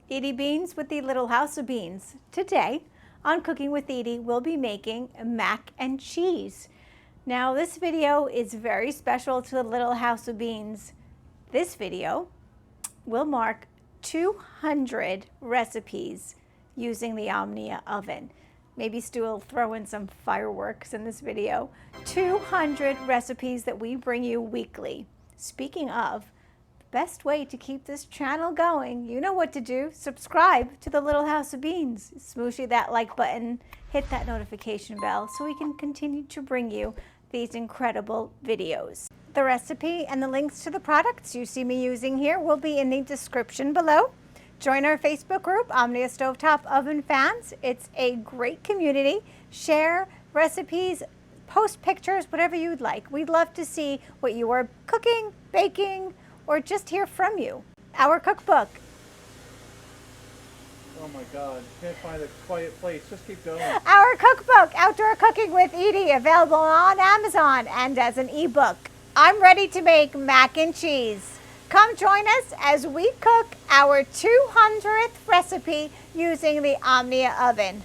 Edie Beans with the Little House of Beans. Today on Cooking with Edie, we'll be making mac and cheese. Now this video is very special to the Little House of Beans. This video will mark 200 recipes using the Omnia oven. Maybe Stu will throw in some fireworks in this video. 200 recipes that we bring you weekly. Speaking of, best way to keep this channel going, you know what to do. Subscribe to the Little House of Beans. Smooshy that like button, hit that notification bell so we can continue to bring you these incredible videos. The recipe and the links to the products you see me using here will be in the description below. Join our Facebook group, Omnia Stovetop Oven Fans. It's a great community. Share recipes, post pictures, whatever you'd like. We'd love to see what you are cooking, baking, or just hear from you. Our cookbook. Oh my God, can't find a quiet place. Just keep going. Our cookbook, Outdoor Cooking with Edie, available on Amazon and as an ebook. I'm ready to make mac and cheese. Come join us as we cook our 200th recipe using the Omnia oven.